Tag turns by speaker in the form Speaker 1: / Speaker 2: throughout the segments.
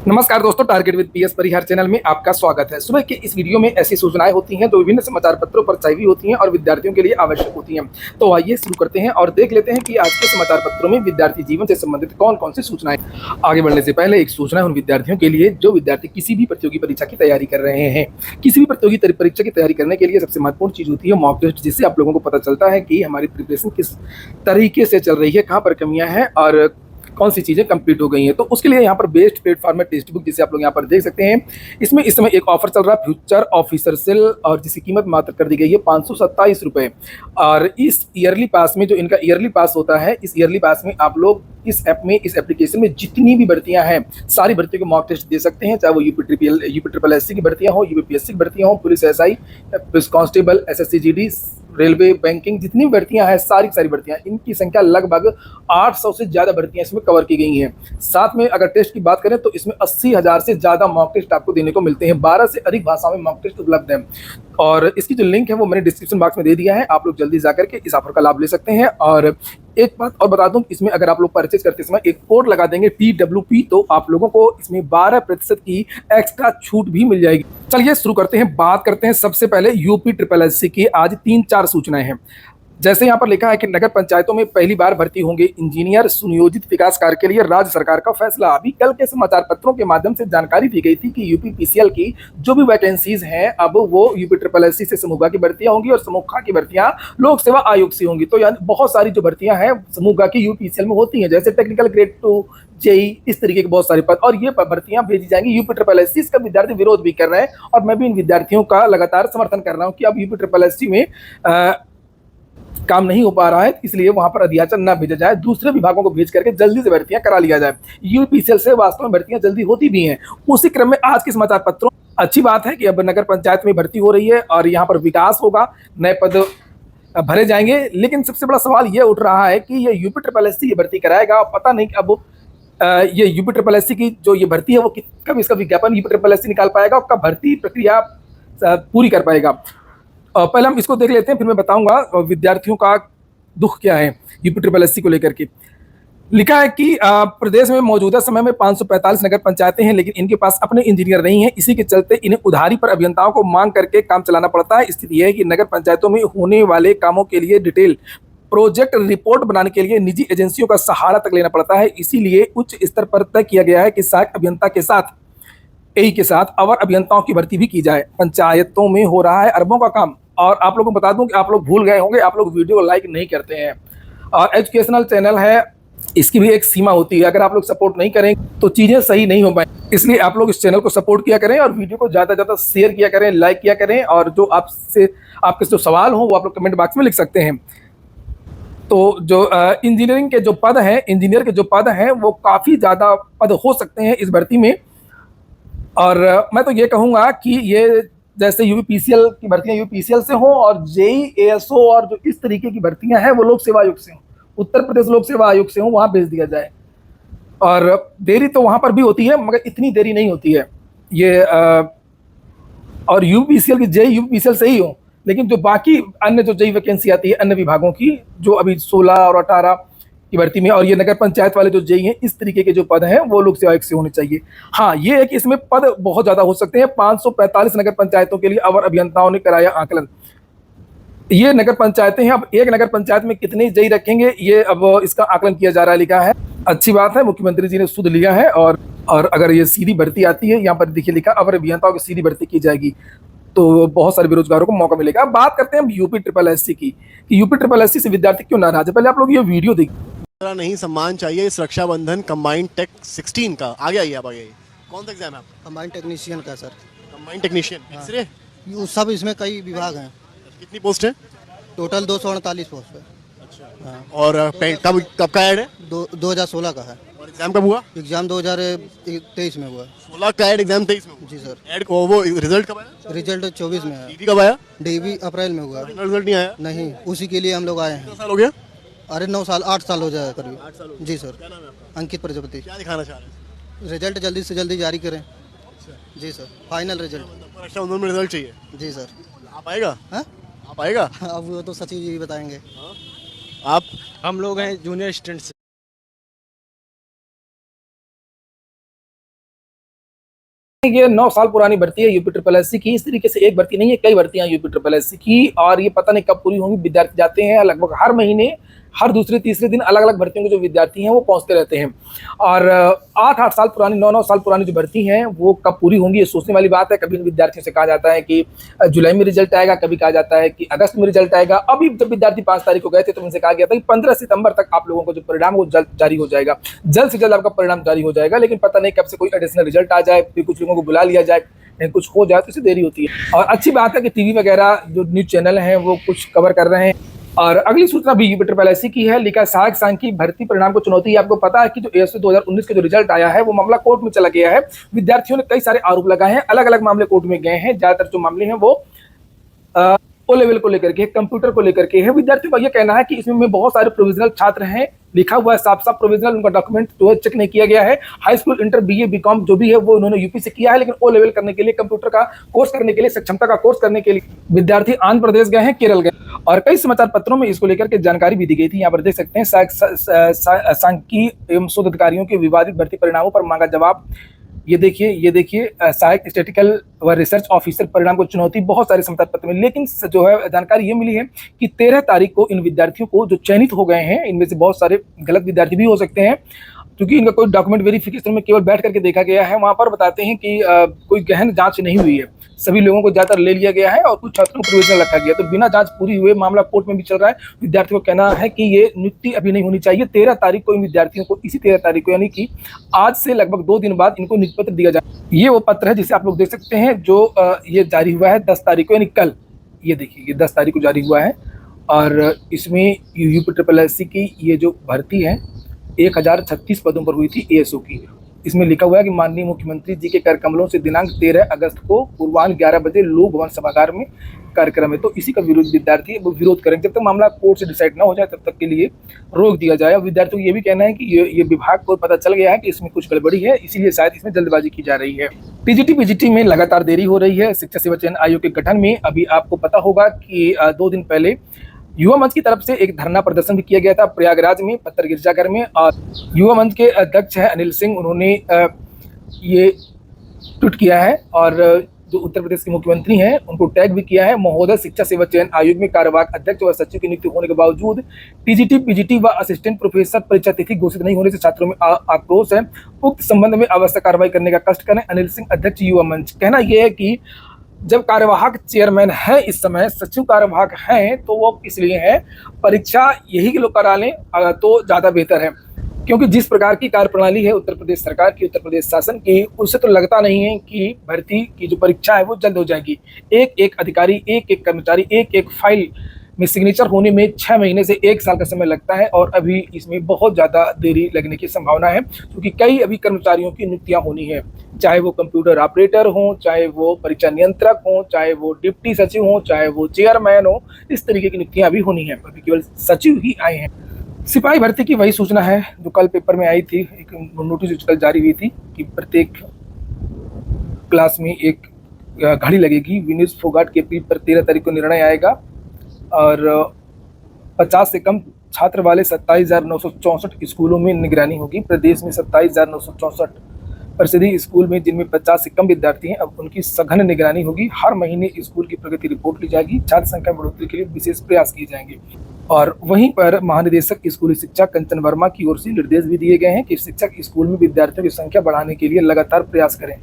Speaker 1: नमस्कार दोस्तों, target with PS Parihar channel में आपका स्वागत है। सुबह की इस वीडियो में ऐसी सूचनाएं होती हैं जो विभिन्न समाचार पत्रों पर छाई हुई होती हैं और विद्यार्थियों के लिए आवश्यक होती हैं। तो आइए शुरू करते हैं और देख लेते हैं कि आज के समाचार पत्रों में विद्यार्थी जीवन से संबंधित कौन कौन सी सूचनाएं। आगे बढ़ने से पहले एक सूचना है उन विद्यार्थियों के लिए जो विद्यार्थी किसी भी प्रतियोगी परीक्षा की तैयारी कर रहे हैं। किसी भी प्रतियोगी परीक्षा की तैयारी करने के लिए सबसे महत्वपूर्ण चीज होती है मॉक टेस्ट, जिससे आप लोगों को पता चलता है कि हमारी प्रिपरेशन किस तरीके से चल रही है, कहाँ पर कमियां हैं और कौन सी चीज़ें कंप्लीट हो गई हैं। तो उसके लिए यहाँ पर बेस्ट प्लेटफॉर्म है टेक्स्ट बुक, जिसे आप लोग यहाँ पर देख सकते हैं। इसमें इस समय एक ऑफर चल रहा है फ्यूचर ऑफिसर सेल, और जिसकी कीमत मात्र कर दी गई है 527 रुपये। और इस ईयरली पास में जो इनका ईयरली पास होता है, इस ईयरली पास में आप लोग इस ऐप में, इस एप्लीकेशन में जितनी भी भर्तियां हैं सारी भर्तियों को मॉक टेस्ट दे सकते हैं, चाहे वो यूपी ट्रिपल एससी की भर्तियां हो, यूपीपीएससी की भर्तियां हो, police SI, police constable, SSC GD, railway, banking, जितनी भर्तियां हैं सारी सारी भर्तियां, इनकी संख्या लगभग 800 से ज़्यादा भर्तियां इसमें कवर की गई हैं। साथ में अगर टेस्ट की बात करें तो इसमें 80,000 से ज़्यादा मॉक टेस्ट आपको देने को मिलते हैं। 12 से अधिक भाषाओं में मॉक टेस्ट उपलब्ध है और इसकी जो लिंक है वो मैंने डिस्क्रिप्शन बॉक्स में दे दिया है। आप लोग जल्दी जाकर के इस ऑफर का लाभ ले सकते हैं। और एक बात और बता दूं, इसमें अगर आप लोग परचेज करते समय एक कोड लगा देंगे TWP, तो आप लोगों को इसमें 12% की एक्स्ट्रा छूट भी मिल जाएगी। चलिए शुरू करते हैं, बात करते हैं सबसे पहले यूपी ट्रिपल एससी की। आज 3-4 सूचनाएं हैं। जैसे यहाँ पर लिखा है कि नगर पंचायतों में पहली बार भर्ती होंगे इंजीनियर, सुनियोजित विकास कार्य के लिए राज्य सरकार का फैसला। अभी कल के समाचार पत्रों के माध्यम से जानकारी दी गई थी कि यूपीपीसीएल की जो भी वैकेंसीज हैं अब वो यूपी ट्रिपल एससी से समूह की भर्तियां होंगी और समूह की भर्तियां लोक सेवा आयोग से होंगी। तो यानी बहुत सारी जो भर्तियां हैं समूह की यूपीपीसीएल में होती हैं, जैसे टेक्निकल ग्रेड 2, जेई, इस तरीके के बहुत सारे पद, और ये भर्तियां भेजी जाएंगी यूपी ट्रिपल एससी। इसका विद्यार्थी विरोध भी कर रहे हैं और मैं भी इन विद्यार्थियों का लगातार समर्थन कर रहा हूँ कि अब यूपी ट्रिपल एससी में काम नहीं हो पा रहा है, इसलिए वहां पर अध्याचन न भेजा जाए, दूसरे विभागों को भेज करके जल्दी से भर्तियां करा लिया जाए। यूपीसीएल से वास्तव में भर्तियां जल्दी होती भी हैं। उसी क्रम में आज के समाचार पत्रों, अच्छी बात है कि अब नगर पंचायत में भर्ती हो रही है और यहाँ पर विकास होगा, नए पद भरे जाएंगे। लेकिन सबसे बड़ा सवाल ये उठ रहा है कि ये यूपी ट्रिपल एससी की भर्ती कराएगा, पता नहीं अब ये यूपी ट्रिपल एससी की जो ये भर्ती है वो कब इसका विज्ञापन यूपी ट्रिपल एससी निकाल पाएगा और कब भर्ती प्रक्रिया पूरी कर पाएगा। पहले हम इसको देख लेते हैं, फिर मैं बताऊंगा विद्यार्थियों का दुख क्या है यूपी ट्रिपल एससी को लेकर के। लिखा है कि प्रदेश में मौजूदा समय में 545 नगर पंचायतें हैं, लेकिन इनके पास अपने इंजीनियर नहीं है। इसी के चलते इन्हें उधारी पर अभियंताओं को मांग करके काम चलाना पड़ता है। स्थिति यह है कि नगर पंचायतों में होने वाले कामों के लिए डिटेल प्रोजेक्ट रिपोर्ट बनाने के लिए निजी एजेंसियों का सहारा तक लेना पड़ता है। इसीलिए उच्च स्तर पर तय किया गया है कि सहायक अभियंता के साथ एई के साथ अवर अभियंताओं की भर्ती भी की जाए। पंचायतों में हो रहा है अरबों का काम। और आप लोगों को बता दूं कि आप लोग भूल गए होंगे, आप लोग वीडियो लाइक नहीं करते हैं और एजुकेशनल चैनल है, इसकी भी एक सीमा होती है। अगर आप लोग सपोर्ट नहीं करें तो चीज़ें सही नहीं हो पाए, इसलिए आप लोग इस चैनल को सपोर्ट किया करें और वीडियो को ज़्यादा से ज़्यादा शेयर किया करें, लाइक किया करें। और जो आपके जो सवाल हो वो आप लोग कमेंट बॉक्स में लिख सकते हैं। तो जो इंजीनियरिंग के जो पद हैं, इंजीनियर के जो पद हैं वो काफ़ी ज़्यादा पद हो सकते हैं इस भर्ती में। और मैं तो ये कहूँगा कि ये जैसे यूपीपीसीएल की भर्तियां यूपीपीसीएल से हों और जेई, एएसओ और जो इस तरीके की भर्तियां हैं वो लोक सेवा आयोग से हों, उत्तर प्रदेश लोक सेवा आयोग से हों, वहाँ भेज दिया जाए। और देरी तो वहाँ पर भी होती है मगर इतनी देरी नहीं होती है ये। और यूपीपीसीएल की जेई यूपीपीसीएल से ही हो, लेकिन जो बाकी अन्य जो जेई वैकेंसी आती है अन्य विभागों की, जो अभी 16 और 18 की भर्ती में, और ये नगर पंचायत वाले जो जेई हैं, इस तरीके के जो पद हैं वो लोक सेवा आयोग से होने चाहिए। हाँ, ये है कि इसमें पद बहुत ज़्यादा हो सकते हैं। 545 नगर पंचायतों के लिए अवर अभियंताओं ने कराया आकलन। ये नगर पंचायतें हैं, अब एक नगर पंचायत में कितने जेई रखेंगे ये अब इसका आकलन किया जा रहा है, लिखा है। अच्छी बात है, मुख्यमंत्री जी ने सुध लिया है। और अगर ये सीधी भर्ती आती है, यहाँ पर देखिए लिखा अवर अभियंताओं की सीधी भर्ती की जाएगी, तो बहुत सारे बेरोजगारों को मौका मिलेगा। बात करते हैं हम यूपी ट्रिपल एससी की, कि यूपी ट्रिपल एससी से विद्यार्थी क्यों नाराज है। पहले आप लोग ये वीडियो देखिए।
Speaker 2: नहीं सम्मान चाहिए इस रक्षाबंधन कंबाइंड टेक 16 का। आगे आइए, आप आगे। कौन सा एग्जाम है आपका?
Speaker 3: कंबाइंड टेक्नीशियन का सर।
Speaker 2: Combined technician x ray.
Speaker 3: सब इसमें कई विभाग हैं।
Speaker 2: कितनी पोस्ट है?
Speaker 3: टोटल 248 पोस्ट है।
Speaker 2: अच्छा। हाँ। और कब कब का ऐड है?
Speaker 3: 2016 का है।
Speaker 2: और एग्जाम कब हुआ?
Speaker 3: एग्जाम 2023 में हुआ।
Speaker 2: 16 का ऐड, एग्जाम 23 में हुआ।
Speaker 3: जी सर।
Speaker 2: ऐड को वो रिजल्ट कब आया?
Speaker 3: रिजल्ट 24 में है।
Speaker 2: डीडी कब आया?
Speaker 3: डीवी अप्रैल में हुआ।
Speaker 2: रिजल्ट नहीं आया?
Speaker 3: नहीं, उसी के लिए हम लोग आए हैं।
Speaker 2: कितना साल हो गया?
Speaker 3: अरे 9 साल 8 साल हो जाए करीब।
Speaker 2: 8 साल हो गए।
Speaker 3: जी सर।
Speaker 2: क्या नाम है आपका?
Speaker 3: अंकित प्रजापति।
Speaker 2: क्या दिखाना चाह रहे हैं?
Speaker 3: रिजल्ट जल्दी से जल्दी जारी करें। जी सर, फाइनल रिजल्ट।
Speaker 2: रक्षाबंधन में रिजल्ट चाहिए।
Speaker 3: जी सर।
Speaker 2: आप आएगा?
Speaker 3: हाँ,
Speaker 2: आप आएगा?
Speaker 3: अब वो तो सचिव जी बताएंगे।
Speaker 2: आप?
Speaker 4: हम लोग हैं जूनियर स्टूडेंट्स।
Speaker 1: ये 9 साल पुरानी भर्ती है यूपी ट्रिपल एससी की। इस तरीके से एक भर्ती नहीं है, कई भर्तियां यूपी ट्रिपल एससी की, और ये पता नहीं कब पूरी होंगी। विद्यार्थी जाते हैं लगभग हर महीने, हर दूसरे तीसरे दिन अलग अलग भर्तियों के जो विद्यार्थी हैं वो पहुंचते रहते हैं। और 8-8 साल पुरानी, 9-9 साल पुरानी जो भर्ती हैं वो कब पूरी होंगी ये सोचने वाली बात है। कभी विद्यार्थियों से कहा जाता है कि जुलाई में रिजल्ट आएगा, कभी कहा जाता है कि अगस्त में रिजल्ट आएगा। अभी जब विद्यार्थी 5 तारीख को गए थे तो उनसे कहा गया था कि 15 सितंबर तक आप लोगों को जो परिणाम वो जल्द जारी हो जाएगा, जल्द से जल्द आपका परिणाम जारी हो जाएगा। लेकिन पता नहीं कब से कोई एडिशनल रिजल्ट आ जाए, फिर कुछ लोगों को बुला लिया जाए, कुछ हो जाए तो इससे देरी होती है। और अच्छी बात है कि टीवी वगैरह जो न्यूज चैनल हैं वो कुछ कवर कर रहे हैं। और अगली सूचना भी यूपी ट्रिपल एससी की है। लिखा सहायक सांख्यिकी भर्ती परिणाम को चुनौती। आपको पता है कि जो एएसपी 2019 के जो रिजल्ट आया है वो मामला कोर्ट में चला गया है। विद्यार्थियों ने कई सारे आरोप लगाए हैं, अलग अलग मामले कोर्ट में गए हैं। ज्यादातर जो मामले हैं वो ओ लेवल को लेकर के, कंप्यूटर को लेकर के है। विद्यार्थियों का यह कहना है कि इसमें बहुत सारे प्रोविजनल छात्र हैं, लिखा हुआ है साफ साफ प्रोविजनल, उनका डॉक्यूमेंट जो है चेक नहीं किया गया है। High school, inter, BA, BCom जो भी है वो उन्होंने यूपी से किया है, लेकिन ओ लेवल करने के लिए, कंप्यूटर का कोर्स करने के लिए, सक्षमता का कोर्स करने के लिए विद्यार्थी आंध्र प्रदेश गए हैं, केरल गए। और कई समाचार पत्रों में इसको लेकर के जानकारी भी दी गई थी। यहाँ पर देख सकते हैं सांख्यिकी एवं शोध अधिकारियों के विवादित भर्ती परिणामों पर मांगा जवाब। ये देखिए सहायक स्टैटिकल व रिसर्च ऑफिसर परिणाम को चुनौती। बहुत सारे समाचार पत्र में, लेकिन जो है जानकारी ये मिली है कि 13 तारीख को इन विद्यार्थियों को जो चयनित हो गए हैं, इनमें से बहुत सारे गलत विद्यार्थी भी हो सकते हैं क्योंकि इनका कोई डॉक्यूमेंट वेरिफिकेशन में केवल बैठ करके देखा गया है। वहाँ पर बताते हैं कि कोई गहन जांच नहीं हुई है, सभी लोगों को ज्यादातर ले लिया गया है और कुछ छात्रों को प्रोविजनल रखा गया। तो बिना जांच पूरी हुए मामला कोर्ट में भी चल रहा है। विद्यार्थियों को कहना है कि ये नियुक्ति अभी नहीं होनी चाहिए। 13 तारीख को इन विद्यार्थियों को, इसी 13 तारीख को यानी कि आज से लगभग 2 दिन बाद इनको नियुक्ति पत्र दिया जाए। ये वो पत्र है जिसे आप लोग देख सकते हैं जो ये जारी हुआ है 10 तारीख को, यानी कल। ये देखिए, ये 10 तारीख को जारी हुआ है और इसमें यूपी ट्रिपल एससी की ये जो भर्ती है 1036 पदों पर हुई थी एएसओ की। इसमें लिखा हुआ है कि माननीय मुख्यमंत्री जी के कर कमलों से दिनांक 13 अगस्त को पूर्वाह्न 11 बजे लोक भवन सभागार में कार्यक्रम है। तो इसी का विरोध विद्यार्थी विरोध करेंगे। जब तक मामला कोर्ट से डिसाइड ना हो जाए तब तक के लिए रोक दिया जाए। और विद्यार्थियों को ये भी कहना है कि ये विभाग को पता चल गया है कि इसमें कुछ गड़बड़ी है, इसीलिए शायद इसमें जल्दबाजी की जा रही है। टीजीटी पीजीटी में लगातार देरी हो रही है। शिक्षा सेवा चयन आयोग के गठन में अभी आपको पता होगा कि 2 दिन पहले युवा मंच की तरफ से एक धरना प्रदर्शन भी किया गया था प्रयागराज में, पत्थर गिरजाघर में। और युवा मंच के अध्यक्ष हैं अनिल सिंह, उन्होंने ये ट्वीट किया है और जो उत्तर प्रदेश के मुख्यमंत्री हैं उनको टैग भी किया है। महोदय, शिक्षा सेवा चयन आयोग में कार्यवाहक अध्यक्ष व सचिव की नियुक्ति होने के बावजूद टीजीटी पीजीटी व असिस्टेंट प्रोफेसर परीक्षा तिथि घोषित नहीं होने से छात्रों में आक्रोश है। उक्त संबंध में आवश्यक कार्रवाई करने का कष्ट करें। अनिल सिंह, अध्यक्ष युवा मंच। कहना यह है कि जब कार्यवाहक चेयरमैन है, इस समय सचिव कार्यवाहक हैं, तो वो इसलिए है परीक्षा यही के लोग करा लें तो ज़्यादा बेहतर है। क्योंकि जिस प्रकार की कार्यप्रणाली है उत्तर प्रदेश सरकार की, उत्तर प्रदेश शासन की, उससे तो लगता नहीं है कि भर्ती की जो परीक्षा है वो जल्द हो जाएगी। एक एक अधिकारी, एक एक कर्मचारी, एक एक फाइल में सिग्नेचर होने में 6 महीने से 1 साल का समय लगता है और अभी इसमें बहुत ज़्यादा देरी लगने की संभावना है क्योंकि कई अभी कर्मचारियों की नियुक्तियाँ होनी है, चाहे वो कंप्यूटर ऑपरेटर हों, चाहे वो परीक्षा नियंत्रक हों, चाहे वो डिप्टी सचिव हों, चाहे वो चेयरमैन हो। इस तरीके की नियुक्तियाँ अभी होनी है, अभी केवल सचिव ही आए हैं। सिपाही भर्ती की वही सूचना है जो कल पेपर में आई थी। एक नोटिस कल जारी हुई थी कि प्रत्येक क्लास में एक घड़ी लगेगी। विनीस फोगाट के पीठ पर 13 तारीख को निर्णय आएगा और 50 से कम छात्र वाले 27,964 स्कूलों में निगरानी होगी। प्रदेश में 27,964 परिषदीय स्कूल में जिनमें 50 से कम विद्यार्थी हैं, अब उनकी सघन निगरानी होगी। हर महीने स्कूल की प्रगति रिपोर्ट ली जाएगी। छात्र संख्या बढ़ोतरी के लिए विशेष प्रयास किए जाएंगे। और वहीं पर महानिदेशक स्कूली शिक्षा कंचन वर्मा की ओर से निर्देश भी दिए गए हैं कि शिक्षक स्कूल में विद्यार्थियों की संख्या बढ़ाने के लिए लगातार प्रयास करें।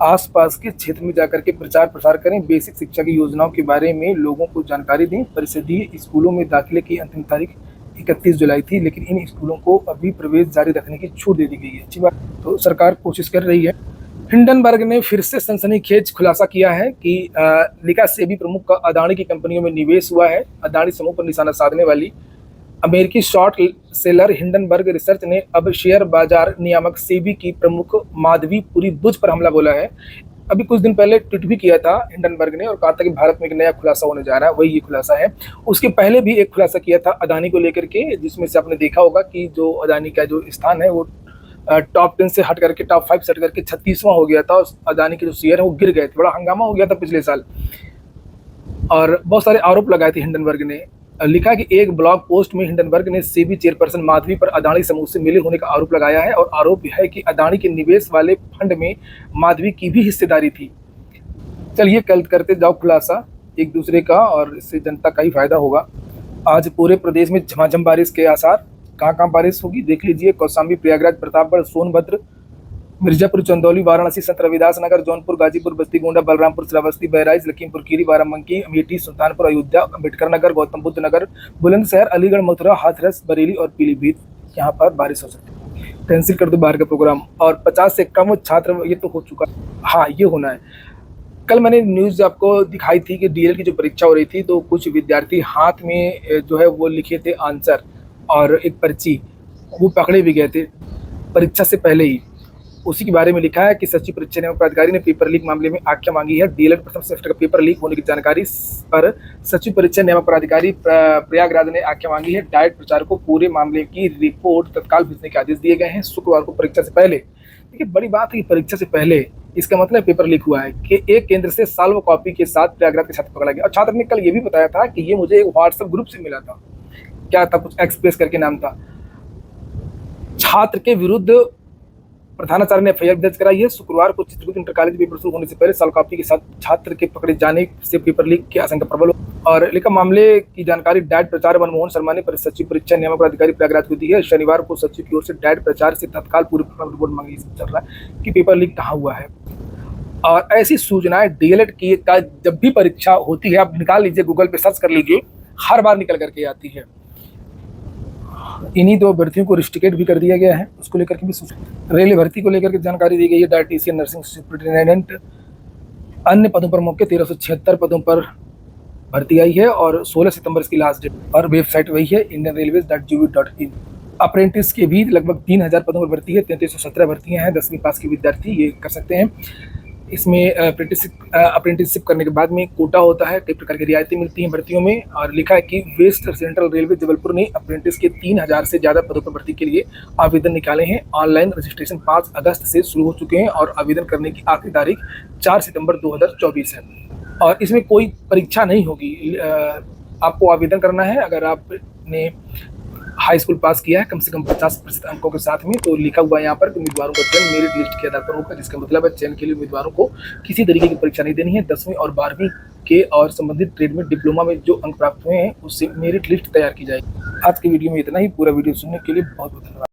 Speaker 1: आसपास के क्षेत्र में जाकर के प्रचार प्रसार करें। बेसिक शिक्षा की योजनाओं के बारे में लोगों को जानकारी दें। परिषदीय स्कूलों में दाखिले की अंतिम तारीख 31 जुलाई थी, लेकिन इन स्कूलों को अभी प्रवेश जारी रखने की छूट दे दी गई है। अच्छी बात, तो सरकार कोशिश कर रही है। हिंडनबर्ग ने फिर से सनसनीखेज खुलासा किया है कि लिखा सेबी प्रमुख का अदानी की कंपनियों में निवेश हुआ है। अदानी समूह पर निशाना साधने वाली अमेरिकी शॉर्ट सेलर हिंडनबर्ग रिसर्च ने अब शेयर बाजार नियामक सेबी की प्रमुख माधवी पुरी बुझ पर हमला बोला है। अभी कुछ दिन पहले ट्वीट भी किया था हिंडनबर्ग ने और कहा था कि भारत में एक नया खुलासा होने जा रहा है, वही ये खुलासा है। उसके पहले भी एक खुलासा किया था अदानी को लेकर के, जिसमें से आपने देखा होगा कि जो अदानी का जो स्थान है वो टॉप 10 से हट करके टॉप 5 से हट करके 36वां हो गया था और अदानी के जो शेयर है वो गिर गए थे। बड़ा हंगामा हो गया था पिछले साल और बहुत सारे आरोप लगाए थे हिंडनबर्ग ने लिखा है कि एक ब्लॉग पोस्ट में हिंडनबर्ग ने सेबी चेयरपर्सन माधवी पर अदानी समूह से मिले होने का आरोप लगाया है और आरोप है कि अदानी के निवेश वाले फंड में माधवी की भी हिस्सेदारी थी। चलिए कल करते जाओ खुलासा एक दूसरे का, और इससे जनता का ही फायदा होगा। आज पूरे प्रदेश में झमाझम बारिश के आसार। कहाँ बारिश होगी देख लीजिए। कौशाम्बी, प्रयागराज, प्रतापगढ़, सोनभद्र, मिर्जापुर, चंदौली, वाराणसी, संत रविदास नगर, जौनपुर, गाजीपुर, बस्ती, गोंडा, बलरामपुर, श्रावस्ती, बहराइच, लखीमपुर खीरी, बाराबंकी, अमेठी, सुल्तानपुर, अयोध्या, अम्बेडकर नगर, गौतम बुद्ध नगर, बुलंदशहर, अलीगढ़, मथुरा, हाथरस, बरेली और पीलीभीत यहाँ पर बारिश हो सकती है। कैंसिल कर दो बाहर का प्रोग्राम। और 50 से कम छात्र, ये तो हो चुका है। हाँ, ये होना है। कल मैंने न्यूज़ आपको दिखाई थी कि डीएल की जो परीक्षा हो रही थी, तो कुछ विद्यार्थी हाथ में जो है वो लिखे थे आंसर और एक पर्ची, वो पकड़े भी गए थे परीक्षा से पहले ही। उसी के बारे में लिखा है कि सचिव परीक्षा नियामक प्राधिकारी ने पेपर लीक मामले में आज्ञा मांगी है। डीएलएड प्रथम सेमेस्टर का पेपर लीक होने की जानकारी पर सचिव परीक्षा नियामक प्राधिकारी प्रयागराज ने आज्ञा मांगी है। डाइट प्रचारक को पूरे मामले की रिपोर्ट तत्काल भेजने के आदेश दिए गए हैं। शुक्रवार को परीक्षा से पहले, देखिए बड़ी बात है कि परीक्षा से पहले, इसका मतलब पेपर लीक हुआ है कि एक केंद्र से साल्व कॉपी के साथ प्रयागराज के छात्र पकड़ा गया। और छात्र ने कल ये भी बताया था कि ये मुझे एक व्हाट्सएप ग्रुप से मिला था, क्या था, कुछ एक्सप्रेस करके नाम था। छात्र के विरुद्ध प्रधानाचार्य ने एफआईआर दर्ज कराई है। शुक्रवार को चित्रकूट इंटर कॉलेज पेपर शुरू होने से पहले साल कॉपी के साथ छात्र के पकड़े जाने से पेपर लीक की आशंका प्रबल हो। और लिखा मामले की जानकारी डाइट प्रचार मनमोहन शर्मा ने सचिव परीक्षा नियामक प्राधिकारी प्रयागराज को दी है। शनिवार को सचिव की ओर से डाइट प्रचार से तत्काल पूरी रिपोर्ट मांगी चल रहा है कि पेपर लीक कहाँ हुआ है। और ऐसी सूचनाएं डीएलएड की का जब भी परीक्षा होती है, आप निकाल लीजिए, गूगल पे सर्च कर लीजिए, हर बार निकल करके आती है। इन्हीं दो भर्तियों को रिस्ट्रिकेट भी कर दिया गया है, उसको लेकर के भी रेलवे भर्ती को लेकर के जानकारी दी गई है। डायटीशियन, नर्सिंग सुपरिटेंडेंट, अन्य पदों पर मौके 1376 पदों पर भर्ती आई है और 16 सितंबर इसकी लास्ट डेट। और वेबसाइट वही है indianrailways.gov.in। अप्रेंटिस के भी लगभग 3000 पदों पर भर्ती है। 3317 भर्तियाँ हैं। 10वीं पास के विद्यार्थी ये कर सकते हैं। इसमें अप्रेंटिसशिप करने के बाद में कोटा होता है, कई प्रकार की रियायतें मिलती हैं भर्तियों में। और लिखा है कि वेस्ट सेंट्रल रेलवे जबलपुर ने अप्रेंटिस के 3000 से ज़्यादा पदों पर भर्ती के लिए आवेदन निकाले हैं। ऑनलाइन रजिस्ट्रेशन 5 अगस्त से शुरू हो चुके हैं और आवेदन करने की आखिरी तारीख 4 सितंबर 2024 है। और इसमें कोई परीक्षा नहीं होगी, आपको आवेदन करना है। अगर आपने हाई स्कूल पास किया है कम से कम 50% अंकों के साथ में, तो लिखा हुआ है यहाँ पर कि उम्मीदवारों का चयन मेरिट लिस्ट के आधार पर होगा, जिसका मतलब है चयन के लिए उम्मीदवारों को किसी तरीके की परीक्षा नहीं देनी है। 10वीं और 12वीं के और संबंधित ट्रेड में, डिप्लोमा में जो अंक प्राप्त हुए हैं उससे मेरिट लिस्ट तैयार की जाएगी। आज की वीडियो में इतना ही। पूरा वीडियो सुनने के लिए बहुत बहुत धन्यवाद।